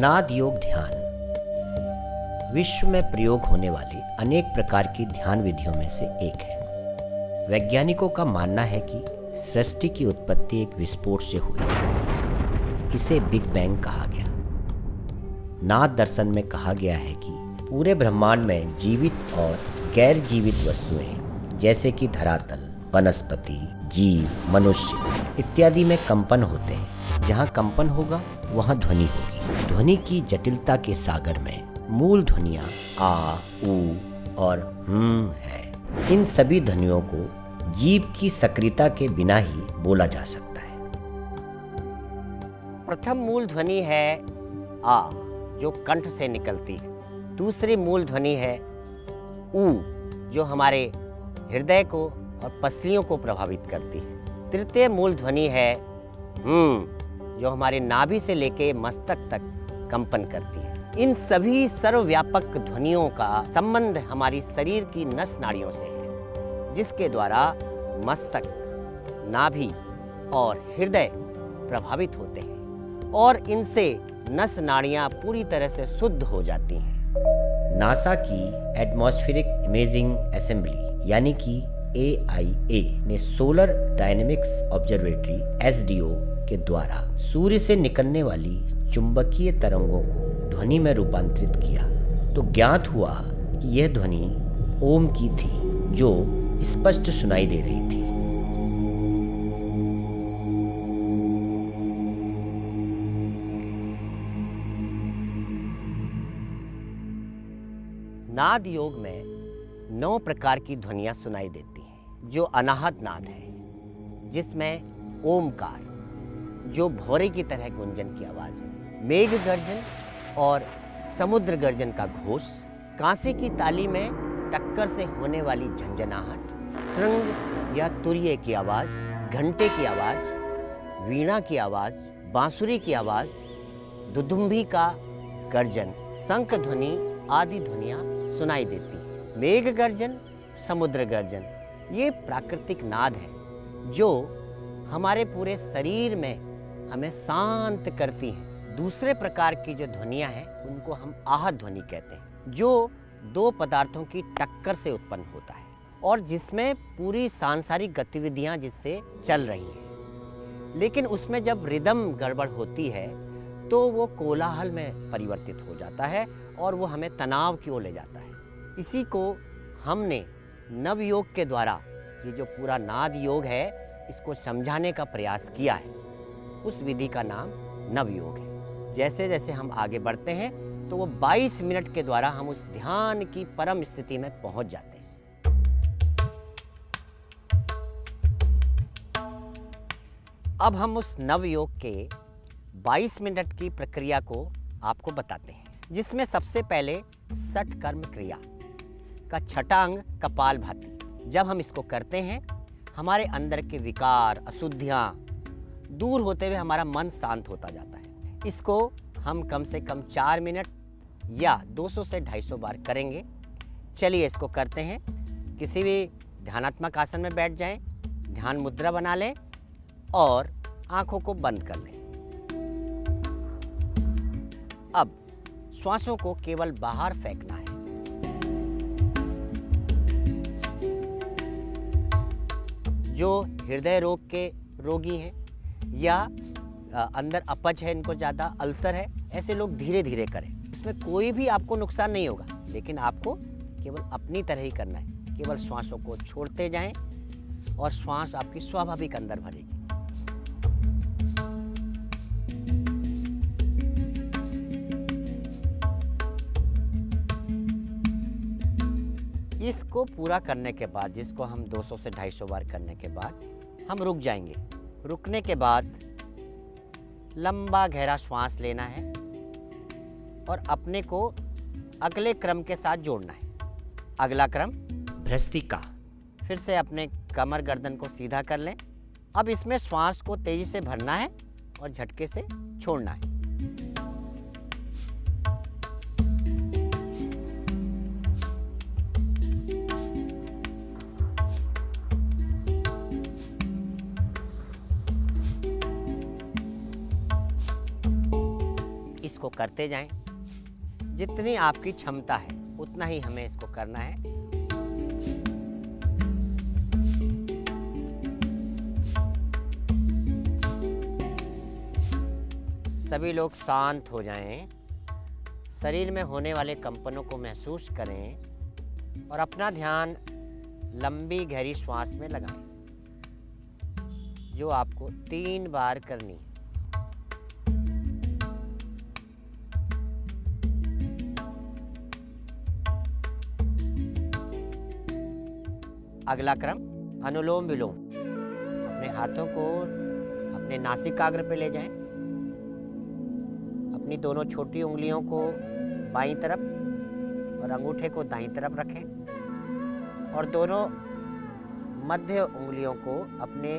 नाद योग ध्यान विश्व में प्रयोग होने वाली अनेक प्रकार की ध्यान विधियों में से एक है। वैज्ञानिकों का मानना है कि सृष्टि की उत्पत्ति एक विस्फोट से हुई। इसे बिग बैंग कहा गया। नाद दर्शन में कहा गया है कि पूरे ब्रह्मांड में जीवित और गैर जीवित वस्तुएं जैसे कि धरातल, वनस्पति, जीव, मनुष्य इत्यादि में कंपन होते हैं। जहाँ कंपन होगा वहाँ ध्वनि होगी। ध्वनि की जटिलता के सागर में मूल ध्वनियाँ आ, ऊ और है। इन सभी ध्वनियों को जीव की सक्रियता के बिना ही बोला जा सकता है। प्रथम मूल ध्वनि है आ, जो कंठ से निकलती है। दूसरी मूल ध्वनि है ऊ, जो हमारे हृदय को और पसलियों को प्रभावित करती है। तृतीय मूल ध्वनि है जो हमारे नाभि से लेके मस्तक तक कंपन करती है। इन सभी सर्वव्यापक ध्वनियों का संबंध हमारी शरीर की नस नाड़ियों से है, जिसके द्वारा मस्तक, नाभि और हृदय प्रभावित होते हैं और इनसे नस नाड़ियां पूरी तरह से शुद्ध हो जाती हैं। नासा की एटमॉस्फेरिक इमेजिंग असेंबली यानी कि AIA ने सोलर डायनेमिक्स ऑब्जर्वेटरी SDO के द्वारा सूर्य से निकलने वाली चुंबकीय तरंगों को ध्वनि में रूपांतरित किया तो ज्ञात हुआ कि यह ध्वनि ओम की थी, जो स्पष्ट सुनाई दे रही थी। नाद योग में 9 प्रकार की ध्वनियाँ सुनाई देती हैं, जो अनाहत नाद है, जिसमें ओमकार, जो भौरे की तरह गुंजन की आवाज़ है, मेघ गर्जन और समुद्र गर्जन का घोष, कांसे की ताली में टक्कर से होने वाली झंझनाहट, श्रृंग या तुरीय की आवाज़, घंटे की आवाज़, वीणा की आवाज़, बांसुरी की आवाज़, दुदुम्भी का गर्जन, शंख ध्वनि आदि ध्वनियाँ सुनाई देती हैं। मेघ गर्जन, समुद्र गर्जन ये प्राकृतिक नाद है जो हमारे पूरे शरीर में हमें शांत करती हैं। दूसरे प्रकार की जो ध्वनियाँ हैं उनको हम आहत ध्वनि कहते हैं, जो 2 पदार्थों की टक्कर से उत्पन्न होता है और जिसमें पूरी सांसारिक गतिविधियाँ जिससे चल रही हैं, लेकिन उसमें जब रिदम गड़बड़ होती है तो वो कोलाहल में परिवर्तित हो जाता है और वो हमें तनाव की ओर ले जाता है। इसी को हमने नवयोग के द्वारा, ये जो पूरा नाद योग है, इसको समझाने का प्रयास किया है। उस विधि का नाम नवयोग है। जैसे जैसे हम आगे बढ़ते हैं तो वो 22 मिनट के द्वारा हम उस ध्यान की परम स्थिति में पहुंच जाते हैं। अब हम उस नवयोग के 22 मिनट की प्रक्रिया को आपको बताते हैं, जिसमें सबसे पहले षटकर्म क्रिया का छठा अंग कपालभाति। जब हम इसको करते हैं, हमारे अंदर के विकार, अशुद्धियाँ दूर होते हुए हमारा मन शांत होता जाता है। इसको हम कम से कम 4 मिनट या 200 से 250 बार करेंगे। चलिए इसको करते हैं। किसी भी ध्यानात्मक आसन में बैठ जाएं, ध्यान मुद्रा बना लें और आंखों को बंद कर लें। अब श्वासों को केवल बाहर फेंकना है। जो हृदय रोग के रोगी हैं या अंदर अपच है, इनको ज़्यादा अल्सर है, ऐसे लोग धीरे धीरे करें। इसमें कोई भी आपको नुकसान नहीं होगा, लेकिन आपको केवल अपनी तरह ही करना है। केवल श्वासों को छोड़ते जाएं और श्वास आपकी स्वाभाविक अंदर भरेगी। इसको पूरा करने के बाद, जिसको हम 200 से 250 बार करने के बाद हम रुक जाएंगे। रुकने के बाद लंबा गहरा श्वास लेना है और अपने को अगले क्रम के साथ जोड़ना है। अगला क्रम भ्रस्तिका। फिर से अपने कमर गर्दन को सीधा कर लें। अब इसमें श्वास को तेजी से भरना है और झटके से छोड़ना है। इसको करते जाएं। जितनी आपकी क्षमता है उतना ही हमें इसको करना है। सभी लोग शांत हो जाएं, शरीर में होने वाले कंपनों को महसूस करें और अपना ध्यान लंबी गहरी श्वास में लगाएं, जो आपको 3 बार करनी है। अगला क्रम अनुलोम विलोम। अपने हाथों को अपने नासिकाग्र पे ले जाएं। अपनी दोनों छोटी उंगलियों को बाईं तरफ और अंगूठे को दाईं तरफ रखें और दोनों मध्य उंगलियों को अपने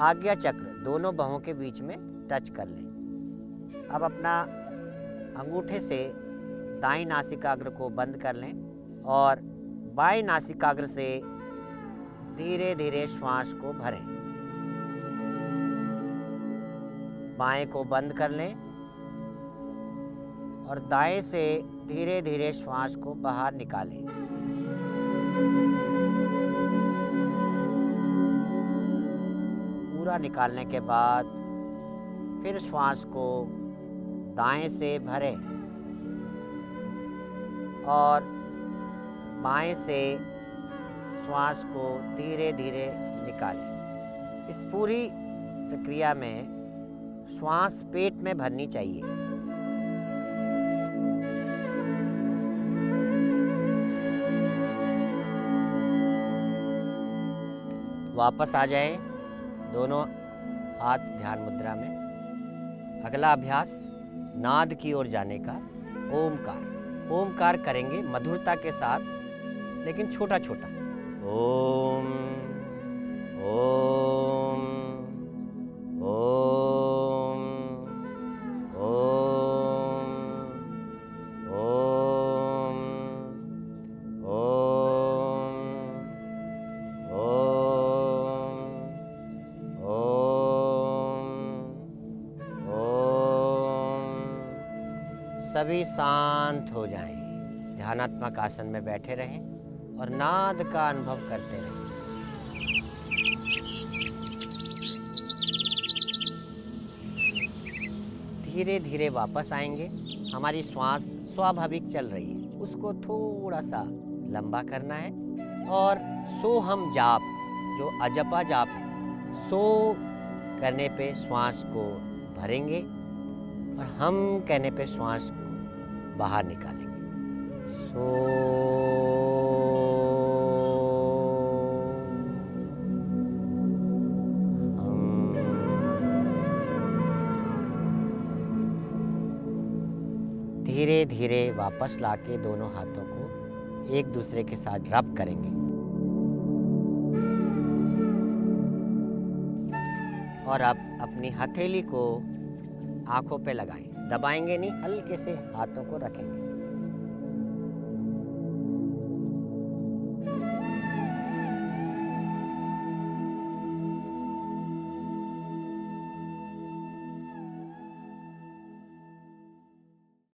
आज्ञा चक्र दोनों बाहों के बीच में टच कर लें। अब अपना अंगूठे से दाईं नासिकाग्र को बंद कर लें और बाएं नासिकाग्र से धीरे धीरे श्वास को भरें। बाएं को बंद कर लें और दाएं से धीरे धीरे श्वास को बाहर निकालें। पूरा निकालने के बाद फिर श्वास को दाएं से भरें और बाएं से श्वास को धीरे धीरे निकालें। इस पूरी प्रक्रिया में श्वास पेट में भरनी चाहिए। वापस आ जाएं, दोनों हाथ ध्यान मुद्रा में। अगला अभ्यास नाद की ओर जाने का, ओमकार। ओमकार करेंगे मधुरता के साथ, लेकिन छोटा छोटा। ओम ओम ओम ओम ओम ओम ओम ओम। सभी शांत हो जाएं, ध्यानात्मक आसन में बैठे रहें और नाद का अनुभव करते रहें। धीरे धीरे वापस आएंगे। हमारी श्वास स्वाभाविक चल रही है, उसको थोड़ा सा लंबा करना है और सोहम जाप, जो अजपा जाप है, सो करने पे श्वास को भरेंगे और हम कहने पे श्वास को बाहर निकालेंगे। सो धीरे धीरे वापस लाके दोनों हाथों को एक दूसरे के साथ रब करेंगे और अब अपनी हथेली को आंखों पे लगाएं। दबाएंगे नहीं, हल्के से हाथों को रखेंगे।